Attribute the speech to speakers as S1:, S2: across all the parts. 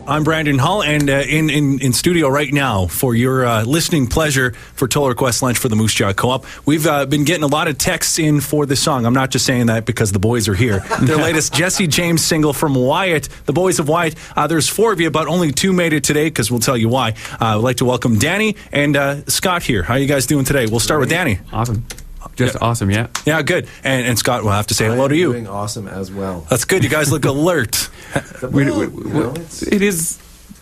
S1: I'm Brandon Hull, and in studio right now for your listening pleasure for Toll Request Lunch for the Moose Jaw Co-op. We've been getting a lot of texts in for this song. I'm not just saying that because the boys are here. Their latest Jesse James single from Wyatt, the boys of Wyatt. There's 4 of you, but only 2 made it today because we'll tell you why. I'd like to welcome Danny and Scott here. How are you guys doing today? We'll start with Danny.
S2: Awesome. Just awesome, yeah.
S1: Yeah, good. And Scott, we'll have to say hello to you.
S3: Doing awesome as well.
S1: That's good. You guys look alert.
S2: It is.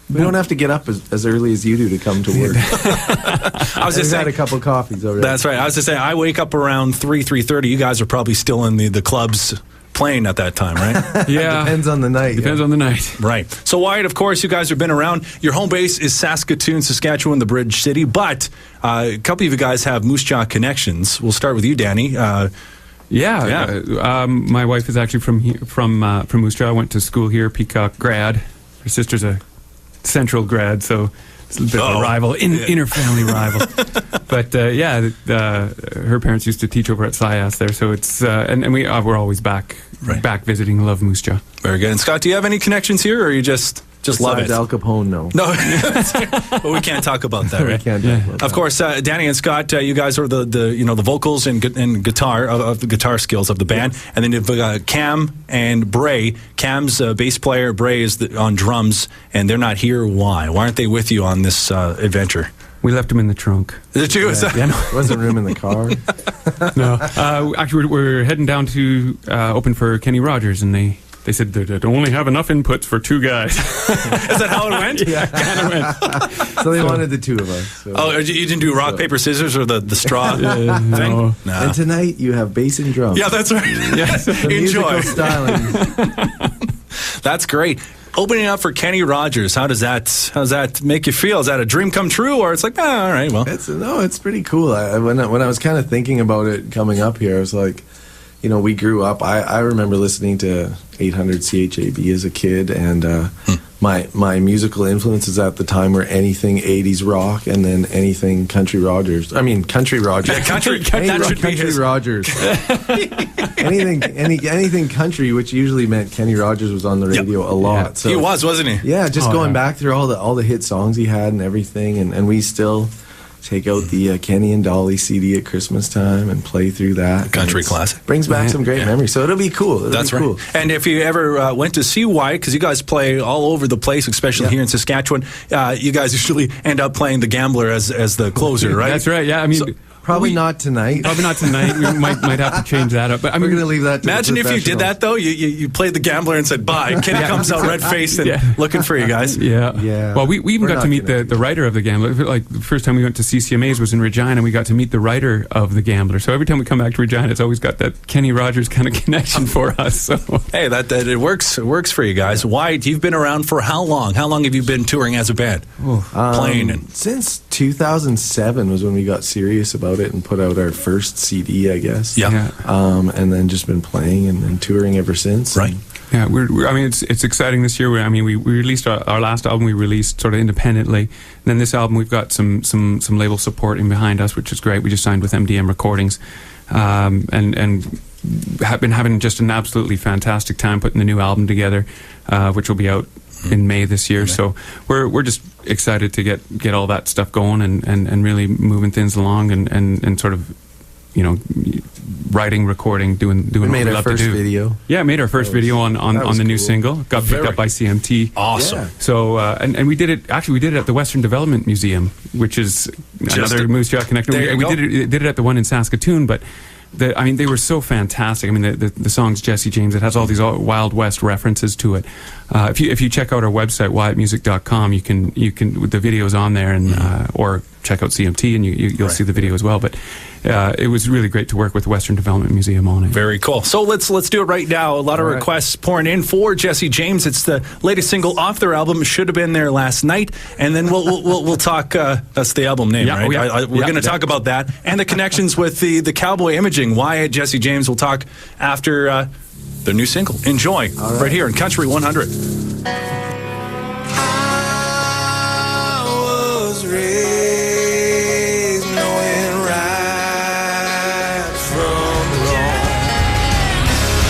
S3: We don't have to get up as early as you do to come to work.
S1: I was just saying,
S3: had a couple coffees already.
S1: That's right. I was just saying, I wake up around 3:30. You guys are probably still in the clubs playing at that time, right?
S2: Yeah.
S3: Depends on the night.
S2: Depends on the night.
S1: Right. So, Wyatt, of course, you guys have been around. Your home base is Saskatoon, Saskatchewan, the Bridge City, but a couple of you guys have Moose Jaw connections. We'll start with you, Danny.
S2: My wife is actually from Moose Jaw. I went to school here, Peacock grad. Her sister's a Central grad, so it's a bit of a rival, inter-family rival. But her parents used to teach over at SciAS there, so it's and we're always back visiting. Love Moose Jaw.
S1: Very good. And Scott, do you have any connections here, or are you just love it?
S3: Al Capone, no.
S1: But we can't talk about that, right?
S3: We can't talk about that.
S1: Of course, Danny and Scott, you guys are the vocals and guitar of the guitar skills of the band, and then you've got Cam and Bray. Cam's bass player, Bray is on drums, and they're not here. Why? Why aren't they with you on this adventure?
S2: We left them in the trunk.
S1: Did you?
S3: Yeah, no. Wasn't room in the car.
S2: No. Actually, we're heading down to open for Kenny Rogers, and they said they don't only have enough inputs for 2 guys.
S1: Is that how it went?
S2: Yeah, kind of went.
S3: So they wanted the 2 of us. So.
S1: Oh, you didn't do rock, paper, scissors or the straw thing?
S2: No.
S1: Nah.
S3: And tonight you have bass and drums.
S1: Yeah, that's right.
S2: Yes.
S1: Enjoy.
S3: Musical styling.
S1: That's great. Opening up for Kenny Rogers, how does that make you feel? Is that a dream come true, or it's like, all right, well,
S3: it's pretty cool. When I was kind of thinking about it coming up here, I was like, we grew up. I remember listening to 800 CHAB as a kid, and my musical influences at the time were anything 80s rock, and then anything Country Rogers. I mean, Country Rogers.
S1: Yeah, country
S3: Rogers. anything country, which usually meant Kenny Rogers was on the radio a lot.
S1: Yeah.
S3: So
S1: He was, wasn't he?
S3: Yeah, just going back through all the hit songs he had and everything, and we still take out the Kenny and Dolly CD at Christmas time and play through that.
S1: Country classic.
S3: Brings back some great memories. So it'll be cool.
S1: That's right. And if you ever went to see Wyatt, because you guys play all over the place, especially here in Saskatchewan, you guys usually end up playing the Gambler as the closer, right?
S2: That's right. Yeah, I mean.
S3: Probably not tonight.
S2: Probably not tonight. We might have to change that up. But I mean,
S3: we're going to leave that to
S1: imagine if you did that, though. You played the Gambler and said bye. Kenny comes out red-faced and looking for you guys.
S2: Yeah. Well, we even got to meet the writer of the Gambler. Like, the first time we went to CCMAs was in Regina, and we got to meet the writer of the Gambler. So every time we come back to Regina, it's always got that Kenny Rogers kind of connection for us. So
S1: hey, that it works. It works for you guys. Wyatt, you've been around for how long? How long have you been touring as a band? Playing
S3: since 2007 was when we got serious about it and put out our first CD, I guess.
S1: Yeah.
S3: And then just been playing and touring ever since.
S1: Right.
S2: Yeah, I mean, it's exciting this year. I mean, we released our last album. We released sort of independently. And then this album, we've got some label support in behind us, which is great. We just signed with MDM Recordings, and have been having just an absolutely fantastic time putting the new album together, which will be out in May this year. So we're just excited to get all that stuff going and really moving things along and sort of, writing, recording, doing what we love to do.
S3: Video.
S2: Yeah, made our first video on the new single. Got picked up by CMT.
S1: Awesome.
S2: Yeah. So and we did it at the Western Development Museum, which is another Moose Jaw connection. We did it at the one in Saskatoon, but they were so fantastic. I mean, the song's Jesse James. It has all these Wild West references to it. If you check out our website, wyattmusic.com, you can the video's on there, and or check out CMT, and you'll see the video as well. But it was really great to work with the Western Development Museum on it.
S1: Very cool. So let's do it right now. A lot of requests pouring in for Jesse James. It's the latest single off their album. It should have been there last night, and then we'll talk. That's the album name, right? We're going to talk about that and the connections with the Cowboy Imaging. Wyatt, Jesse James. We'll talk after the new single. Enjoy right here in Country 100.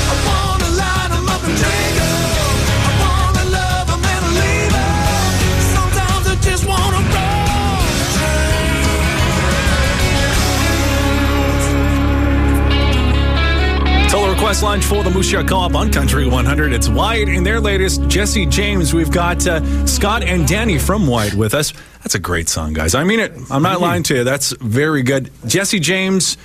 S4: I wanna light 'em up and drink 'em. I wanna love 'em and leave 'em.
S1: Request Lunch for the Moose Jaw Co-op on Country 100. It's Wyatt in their latest, Jesse James. We've got Scott and Danny from Wyatt with us. That's a great song, guys. I mean it. I'm not lying to you. That's very good. Jesse James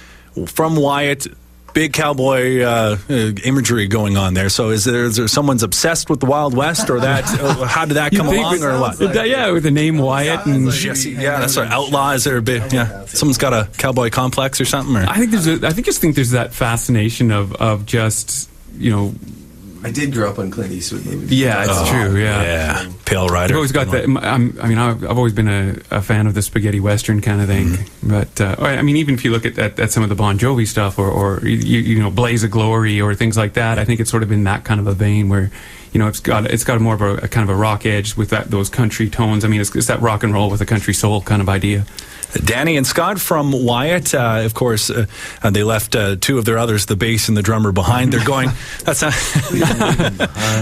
S1: from Wyatt. Big cowboy imagery going on there. So is there someone's obsessed with the Wild West, or that? How did that come along, or what?
S2: Yeah, with the name Wyatt and
S1: Jesse. Yeah, that's our outlaws. They're a bit. Yeah, someone's got a cowboy complex or something. Or?
S2: I think there's that fascination of just, you know.
S3: I did grow up on Clint Eastwood movies.
S2: Yeah, it's true. Yeah,
S1: Pale Rider.
S2: I've always got that. I've always been a fan of the spaghetti western kind of thing. But I mean, even if you look at some of the Bon Jovi stuff, or you know, Blaze of Glory or things like that, I think it's sort of in that kind of a vein where, you know, it's got more of a kind of a rock edge with those country tones. I mean, it's that rock and roll with a country soul kind of idea.
S1: Danny and Scott from Wyatt, of course, they left two of their others, the bass and the drummer, behind. They're going, that's not...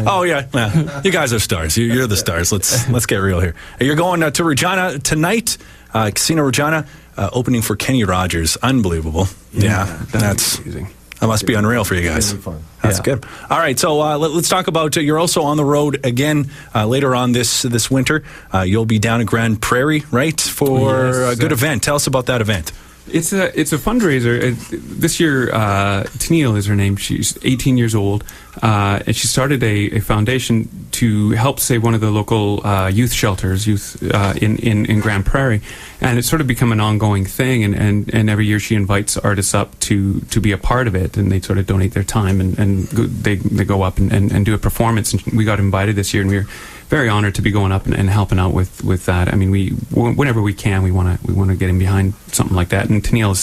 S1: Oh, yeah. You guys are stars. You're the stars. Let's get real here. You're going to Regina tonight, Casino Regina, opening for Kenny Rogers. Unbelievable. Yeah, that's amazing. That must be unreal for you guys.
S3: It's gonna be fun.
S1: That's good. All right, so let's talk about, you're also on the road again later on this winter. You'll be down in Grand Prairie, right, for a good event. Tell us about that event.
S2: It's a fundraiser. This year, Tennille is her name. She's 18 years old, and she started a foundation to help save one of the local youth shelters, in Grand Prairie, and it's sort of become an ongoing thing. And every year she invites artists up to be a part of it, and they sort of donate their time and they go up and do a performance. And we got invited this year, and we were very honored to be going up and helping out with that. I mean, whenever we can, we want to get in behind something like that. And Tennille is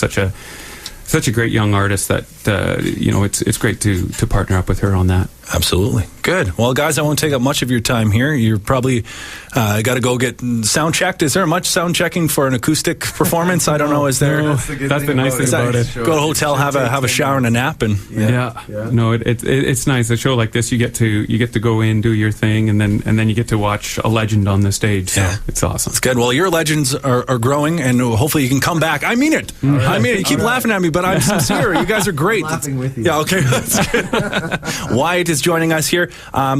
S2: such a great young artist that you know, it's great to partner up with her on that.
S1: Absolutely. Good. Well, guys, I won't take up much of your time here. You're probably got to go get sound checked. Is there much sound checking for an acoustic performance? I don't know. Is there?
S2: That's the nice thing about it.
S1: Go to a hotel, have a shower and a nap, and
S2: yeah. No, it's nice. A show like this, you get to go in, do your thing, and then you get to watch a legend on the stage. So it's awesome.
S1: It's good. Well, your legends are growing, and hopefully you can come back. I mean it. Right. I mean it. You keep laughing at me, but I'm sincere. You guys are great.
S3: I'm laughing with you.
S1: Yeah. Okay. That's good. Wyatt is joining us here.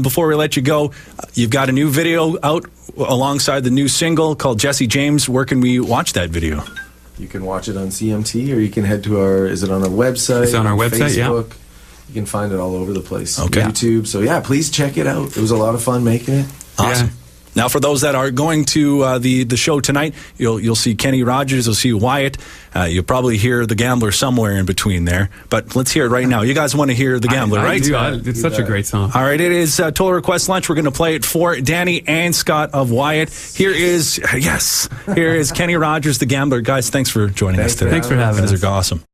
S1: Before we let you go, you've got a new video out alongside the new single called Jesse James. Where can we watch that video?
S3: You can watch it on CMT, or you can head to is it on our website?
S2: It's on our website,
S3: Facebook.
S2: yeah.
S3: You can find it all over the place.
S1: Okay.
S3: YouTube. So yeah, please check it out. It was a lot of fun making it.
S1: Awesome.
S2: Yeah.
S1: Now, for those that are going to the show tonight, you'll see Kenny Rogers, you'll see Wyatt. You'll probably hear the Gambler somewhere in between there. But let's hear it right now. You guys want to hear the Gambler, right?
S2: I do. It's such a great song.
S1: All right, it is Total Request Lunch. We're going to play it for Danny and Scott of Wyatt. Here is Kenny Rogers, the Gambler. Guys, thanks for joining us today.
S2: Thanks for having us.
S1: You guys are awesome.